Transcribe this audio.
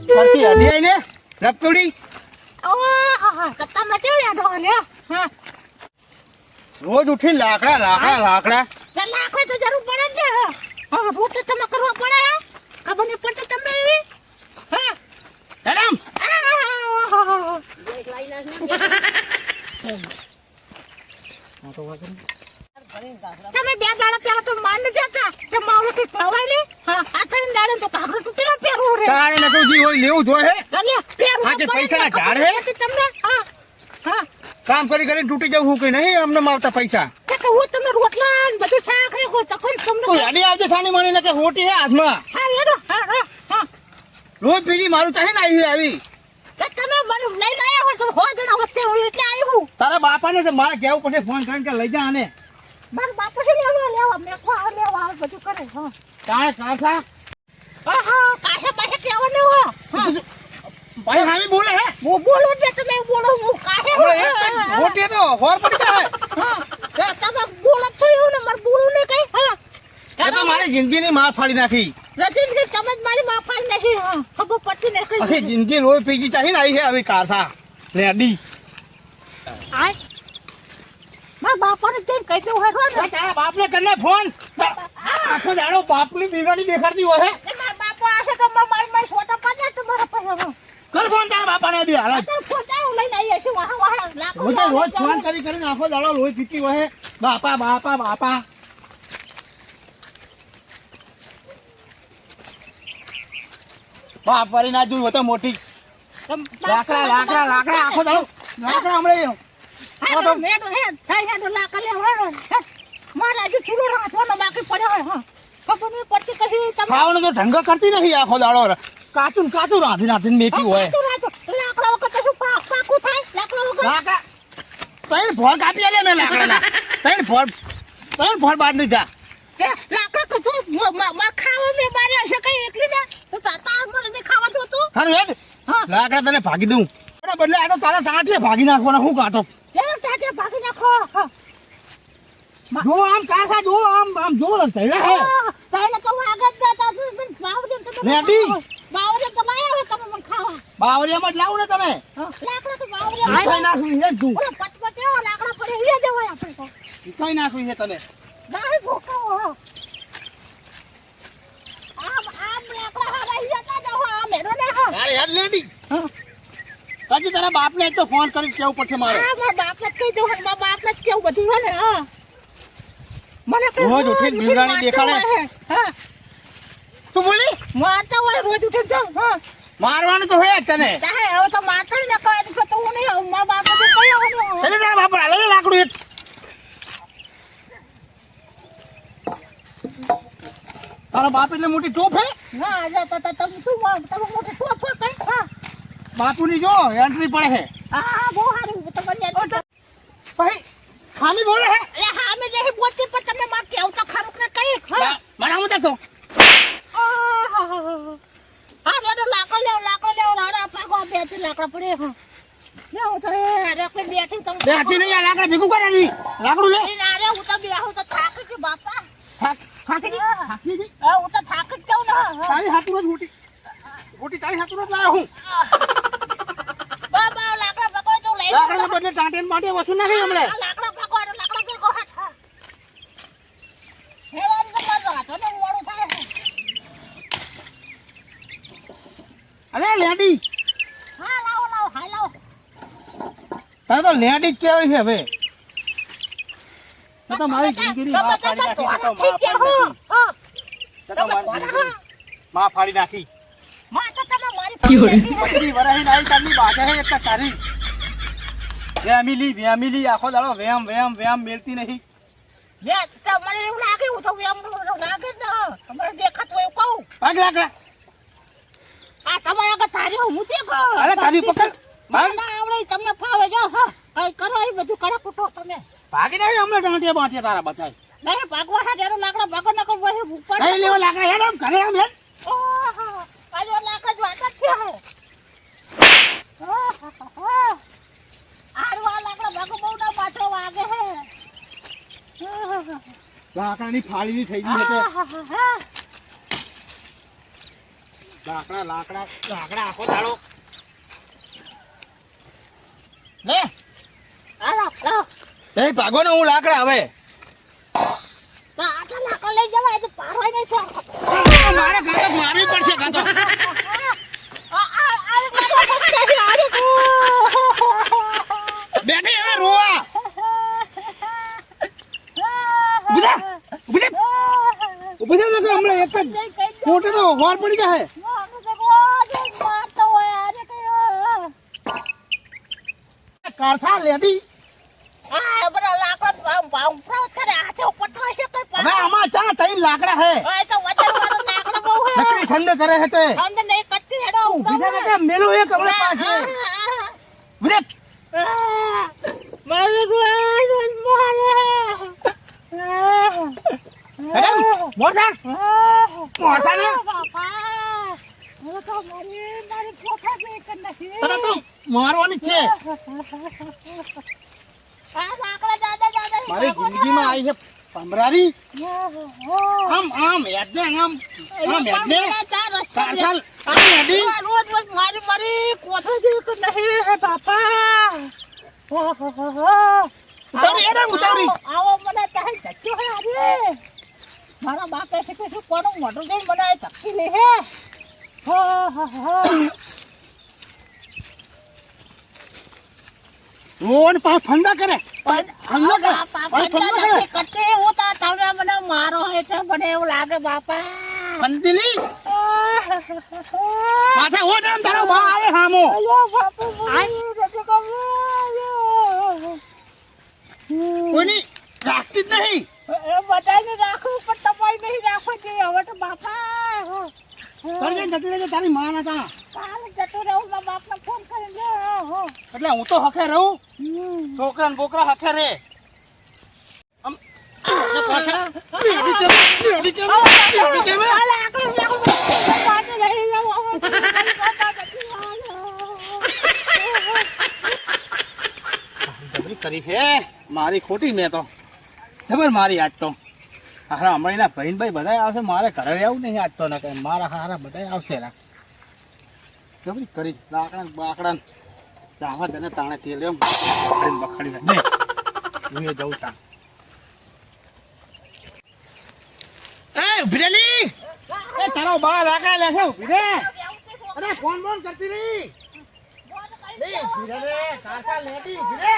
પાછી હડી આઈને રપટોડી તમે કેવું યાદો લે હા રોજ ઉઠી લાકડા લાકડા તો જરૂર પડે જ ને હા રોટલી તમે કરવા પડે ખબર નહીં પડતી તમને એવી હા મેડમ તમે બે દાડા પહેલા તો માન જતા કે મારો કે ખવાય ને હા આ થઈને દાડે તો કાગળ તૂટી ના પહેરવું રે તારે નતું જી હોય લેવું જોઈએ તમે પહેરવું આ જે પૈસાના ઝાડ હે તમને હા હા કામ કરી કરીને તૂટી જવું કે નહીં અમને માવતા પૈસા કે હું તમે રોટલા ને બધું શાક રે કો તો કોણ તમને તું હેડી આવજે સાની માની ને કે રોટી હે હાથમાં હા હેડો હા રોજ બીજી મારું ચાહી ને આવી કે તમે મને લઈને આયા હો તો હો જણા વચ્ચે હું એટલે આવ્યો તારા બાપાને તો મારે કેવું પડે ફોન કરીને કે લઈ જા આને મારા બાપા છે લેવા મેં કો લેવા બધું કરે હા તારે કાસા કાશા પાસે કેવો ને હો ભાઈ હામી બોલે હે હું બોલું ને તમે બોલો હું કાશા રોટી તો હોર પડી જાય હા તમે બોલો છો ને મારે બોલું ને કઈ હા એ તો મારી જિંદગીની માં ફાડી નાખી રજીન કે તમે મારી માં ફાડી નાખી હા ખબર પડતી ને કઈ અરે જિંદગી રોજ પીજી ચાહી ને આવી છે આવી કાસા લેડી આય મારા બાપાને કેમ કહી દઉં હે તારા બાપને કરને ફોન આખો દાડો બાપની બીવાડી દેખાડતી હોય હે મારા બાપા આશે તો મારી છોટા પાડે તમારા પાસે કર ફોન તારા બાપાને બી હાલ ફોટા લઈને આવી છે વાહ રોજ ફોન કરીને આખો દાડો લોહી પીતી હોય બાપા બાપ વાળી ના જોયું તો મોટી લાકડા આખો દાડો લાકડા હમણાં ખાવાનું તો ઢંગ કરતી નથી આખો દાડો કાચું રાંધી મેકી હોય ત્રણ ફળ કાપી આલે મેં લાકડાના ત્રણ ફળ બાદ નહીં જા લાકડા તને ભાગી દઉં બદલે આ તો તારા ટાંટિયા ભાગી નાખવાના હું કાઢો જો આમ કાસા જો આમ જો લગતા હે લેડી બાવરિયામાં જ લાવું ને તમે કઈ નાખું છે તું કઈ નાખું છે તને લેડી પછી તારા બાપ ને તો ફોન કરી કેવું પડશે મારે બાપ ને કહી દઉં બાપ ને કેવું બધું હોય ને હા મને રોજ ઉઠીને બીવડાની દેખાડે હા તું બોલી મારતા હોય રોજ ઉઠીને જાવ હા મારવાનું તો હોય જ તને હવે તો મારતા ને કહે તો હું નહીં મારા બાપા તો કઈ આવવાનું એટલે તારા બાપ હાલે લાકડું એક તારા બાપ એટલે મોટી ટોપ હે ના તમે શું તમે મોટી ટોપ હો કઈ હા બાપુની જો એન્ટ્રી પડે હે હા બહુ સારું તમારી ભાઈ હામી બોલે હે એ હામે જેહી બોલતી પણ તમે માં કેવું તો ખરું ને કઈ મને હું તો હા મેડો લાકડો લેવ રાડા પાકો બેથી લાકડા પડે હા લેવ તો એ રેકડે બેઠી તમે બેઠી નહીં આ લાકડા ભેગું કરે ની લાકડું લે ના રે હું તો બેહું તો થાકી છે બાપા થાકી જી હું તો થાકી જ જાઉં ને તારી હાથું જ મોટી તારી હાથું જ લાવ્યો હું બાબા લાકડા પકો તો લઈ લાકડા બદલે ટાંટેન માટે વસુ નાખી હમણે લાકડા પકો હેવાન તો મારો હાથો ને મોડું થાય અરે લેડી હા લાવો હાય લાવો તારે તો લેડી જ કેવી છે હવે તો મારી જિંદગીની માં ફાડી નાખી માં તો તમે મારી બધી વરાહી નાઈ તારની બાજા હે એક તારી વેમિલી આખો દાડો વેમ મેલતી નહીં લે તમને એવું લાગે હું તો વેમ લાગે ને તમારે દેખાતું એવું કહું ભાગ લાકડા આ તમારા કે તારી હું છે કો અરે તારી પકડ ભાગ ના આવડે તમને ફાવે જો હા કઈ કરો એ બધું કરે કૂટો તમે ભાગી નહીં હમણાં ટાંટિયા બાંટિયા તારા બચાય નહીં ભાગવા છે તેનો લાકડા ભાગો નકો વહી ઉપર નહીં લેવા લાકડા હેડ આમ ઘરે આમ હેડ ઓહો આજો લાકડા જો આટલા છે હે આરવા લાકડા ભાગો બહુ ના પાછો વાગે હે લાકડાની ફાળીની થઈ ગઈ છે લાકડા લાકડા લાકડા આખો દાડો લે એ ભાગો ને હું લાકડા હવે આટલા લાકડા લઈ જવાય તો પારવાય નહીં છો મારે ગાતો મારવી પડશે ગાતો બેઠી હવે રોવા ઉભી થા ને હમણાં એક જ મોટે તો વાર પડી જાય કારસા લેડી હવે આમાં ચા તઈ લાકડા હે લકડી ઠંડ કરે હે તે ઉભી થા ને મેલો એક હમણાં પાસે ઉભી મોટા મોટા ને તને તો મારવાની છે મારી જિંદગીમાં આવી છે પમરારી આમ આમ હેડને આમ આમ હેડને કારસાલ આમ હેડી રોજ મારી કોથળી જેવી નહીં હે બાપા ઉતારી હેડે ઉતારી આવો મને તાહી ધક્યો હે આજે મારા બાપે શીખ્યું શું કોનું મોટું જઈને મને ધક્કી લે હે રોન પાસ ફંડા કરે ફંડા કરે કટે હું તા તમે મને મારો હે છે મને એવું લાગે બાપા ફંદીલી માથે ઓટ આમ તારો બા આવે હામો અલ્યો બાપા કોઈની રાખતી જ નહીં એ બધાને રાખું પણ તમારી નહીં રાખો છે હવે તો બાપા કરજે જતી રહેજે તારી માં ના તા કાલ જતો રહું મારા બાપને ફોન કરીને એટલે હું તો હખે રહું છોકરા ને બોકરા હખે રે આમ કરી હે મારી ખોટી મેં તો ખબર મારી આજ તો હારા અમારીના ભાઈ બધા આવશે મારે ઘરે આવું નહીં આજ તો ના કઈ મારા હારા બધા આવશે રા ખબર કરી લાકડા બાકડા આવા તને તાણે તેલ એમ બખડી ને હું જઉં તા એ ઉભરેલી એ તારો બા લાકડા લેશે ઉભી રે અરે ફોન કરતી રહી એ ઉભી રે કાકા લેતી ઉભી રે